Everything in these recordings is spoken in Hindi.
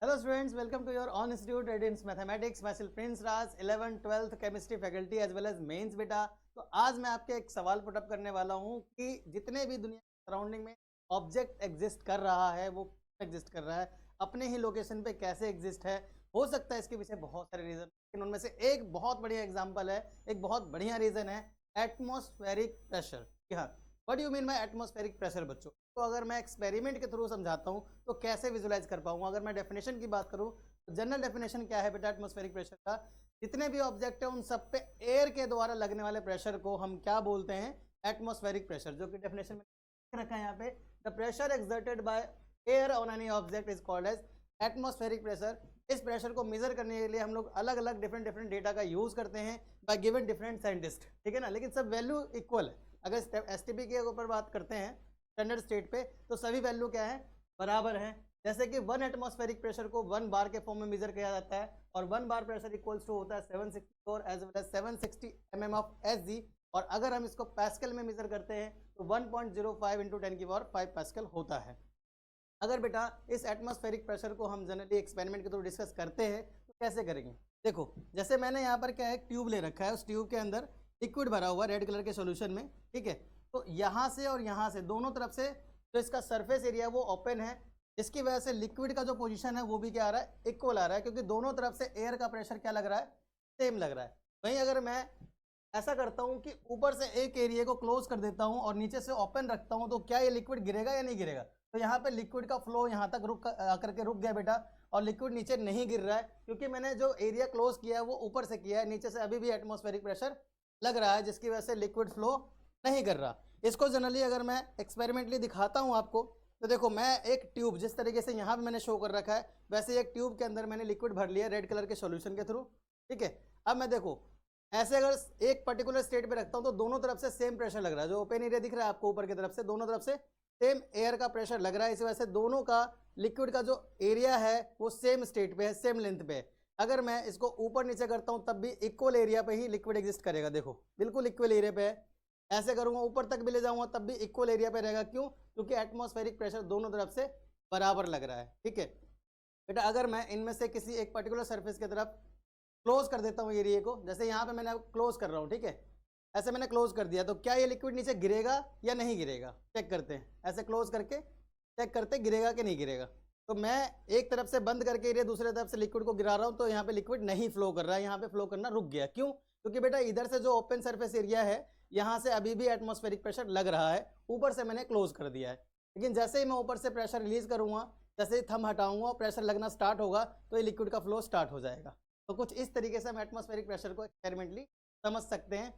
Hello students, welcome to your own institute radiance mathematics. मैं Prince Raj 11th 12th chemistry faculty as well as mains बेटा। तो आज मैं आपके एक सवाल पुटअप करने वाला हूं कि जितने भी दुनिया के सराउंडिंग में ऑब्जेक्ट एग्जिस्ट कर रहा है वो एग्जिस्ट कर रहा है, अपने ही लोकेशन पे कैसे एग्जिस्ट है। हो सकता है इसके पीछे बहुत सारे रीजन, लेकिन उनमें से एक बहुत बढ़िया एग्जाम्पल है, एक बहुत बढ़िया रीजन है एटमॉस्फेरिक प्रेशर। हाँ, what do you mean by atmospheric pressure बच्चों? तो अगर मैं एक्सपेरिमेंट के थ्रू समझाता हूँ तो कैसे विजुलाइज कर पाऊंगा। अगर मैं डेफिनेशन की बात करूँ तो जनरल डेफिनेशन क्या है बेटा एटमॉस्फेरिक प्रेशर का? जितने भी ऑब्जेक्ट है उन सब पे एयर के द्वारा लगने वाले प्रेशर को हम क्या बोलते हैं? Atmospheric pressure. जो कि डेफिनेशन में रखा है यहाँ पे, the pressure exerted by air on any object is called as atmospheric pressure. इस प्रेशर को मेजर करने के लिए हम लोग अलग अलग डिफरेंट डेटा का यूज करते हैं बाय गिवन डिफरेंट साइंटिस्ट, ठीक है ना। लेकिन सब वैल्यू इक्वल है। अगर एसटीपी के ऊपर बात करते हैं स्टैंडर्ड स्टेट पे, तो सभी वैल्यू क्या है? बराबर है। जैसे कि 1 एटमॉस्फेरिक प्रेशर को 1 बार के फॉर्म में मेजर किया जाता है, और 1 बार प्रेशर इक्वल्स टू होता है 764 as well as 760 mm of Hg. और अगर हम इसको पैस्कल में मेजर करते हैं तो 1.05 इंटू 10⁵ पैस्कल होता है। अगर बेटा इस एटमॉस्फेरिक प्रेशर को हम जनरली एक्सपेरिमेंट के थ्रू डिस्कस करते हैं तो कैसे करेंगे? देखो, जैसे मैंने यहाँ पर क्या है, ट्यूब ले रखा है, उस ट्यूब के अंदर लिक्विड भरा हुआ रेड कलर के सोल्यूशन में, ठीक है। तो यहाँ से और यहाँ से दोनों तरफ से जो इसका सरफेस एरिया वो ओपन है, जिसकी वजह से लिक्विड का जो पोजीशन है वो भी क्या आ रहा है? इक्वल आ रहा है, क्योंकि दोनों तरफ से एयर का प्रेशर क्या लग रहा है? सेम लग रहा है। वहीं अगर मैं ऐसा करता हूँ कि ऊपर से एक एरिया को क्लोज कर देता हूँ और नीचे से ओपन रखता हूँ, तो क्या ये लिक्विड गिरेगा या नहीं गिरेगा? तो यहाँ पे लिक्विड का फ्लो यहाँ तक रुक आकर के रुक गया बेटा, और लिक्विड नीचे नहीं गिर रहा है, क्योंकि मैंने जो एरिया क्लोज किया है वो ऊपर से किया है, नीचे से अभी भी एटमॉस्फेरिक प्रेशर लग रहा है, जिसकी वजह से लिक्विड फ्लो नहीं कर रहा। इसको जनरली अगर मैं एक्सपेरिमेंटली दिखाता हूँ आपको, तो देखो मैं एक ट्यूब, जिस तरीके से यहाँ पे मैंने शो कर रखा है, वैसे एक ट्यूब के अंदर मैंने लिक्विड भर लिया रेड कलर के सोल्यूशन के थ्रू, ठीक है। अब मैं देखो ऐसे अगर एक पर्टिकुलर स्टेट पे रखता हूँ तो दोनों तरफ से सेम प्रेशर लग रहा है। जो ओपन एरिया दिख रहा है आपको ऊपर की तरफ से, दोनों तरफ से सेम एयर का प्रेशर लग रहा है। इस वजह से दोनों का लिक्विड का जो एरिया है वो सेम स्टेट पे है, सेम लेंथ पे है। अगर मैं इसको ऊपर नीचे करता हूँ तब भी इक्वल एरिया पे ही लिक्विड एग्जिस्ट करेगा। देखो बिल्कुल इक्वल एरिया पे है। ऐसे करूँगा ऊपर तक भी ले जाऊँगा तब भी इक्वल एरिया पे रहेगा। क्यों? क्योंकि एटमॉस्फेरिक प्रेशर दोनों तरफ से बराबर लग रहा है, ठीक है बेटा। अगर मैं इनमें से किसी एक पर्टिकुलर सर्फेस की तरफ क्लोज कर देता हूँ एरिया को, जैसे यहाँ पे मैंने क्लोज कर रहा हूँ, ठीक है, ऐसे मैंने क्लोज कर दिया, तो क्या ये लिक्विड नीचे गिरेगा या नहीं गिरेगा? चेक करते हैं, ऐसे क्लोज करके चेक करते गिरेगा कि नहीं गिरेगा। तो मैं एक तरफ से बंद करके एरिया दूसरे तरफ से लिक्विड को गिरा रहा हूँ, तो यहाँ पे लिक्विड नहीं फ्लो कर रहा है, यहाँ पे फ्लो करना रुक गया। क्यों? क्योंकि बेटा इधर से जो ओपन सर्फेस एरिया है यहाँ से अभी भी एटमॉस्फेरिक प्रेशर लग रहा है, ऊपर से मैंने क्लोज कर दिया है। लेकिन जैसे ही मैं ऊपर से प्रेशर रिलीज करूँगा, जैसे ही थंब हटाऊंगा और प्रेशर लगना स्टार्ट होगा, तो ये लिक्विड का फ्लो स्टार्ट हो जाएगा। तो कुछ इस तरीके से हम एटमॉस्फेरिक प्रेशर को एक्सपेरिमेंटली समझ सकते हैं।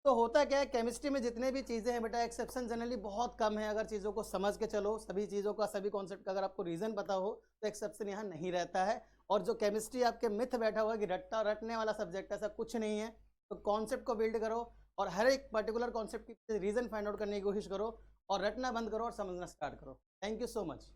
तो होता क्या है, केमिस्ट्री में जितने भी चीज़ें हैं बेटा, एक्सेप्शन जनरली बहुत कम है। अगर चीज़ों को समझ के चलो, सभी चीज़ों का, सभी कॉन्सेप्ट का अगर आपको रीज़न पता हो, तो एक्सेप्शन यहाँ नहीं रहता है। और जो केमिस्ट्री आपके मिथ बैठा हुआ है कि रटने वाला सब्जेक्ट, ऐसा कुछ नहीं है। तो कॉन्सेप्ट को बिल्ड करो और हर एक पर्टिकुलर कॉन्सेप्ट की रीज़न फाइंड आउट करने की कोशिश करो, और रटना बंद करो और समझना स्टार्ट करो। Thank you so much.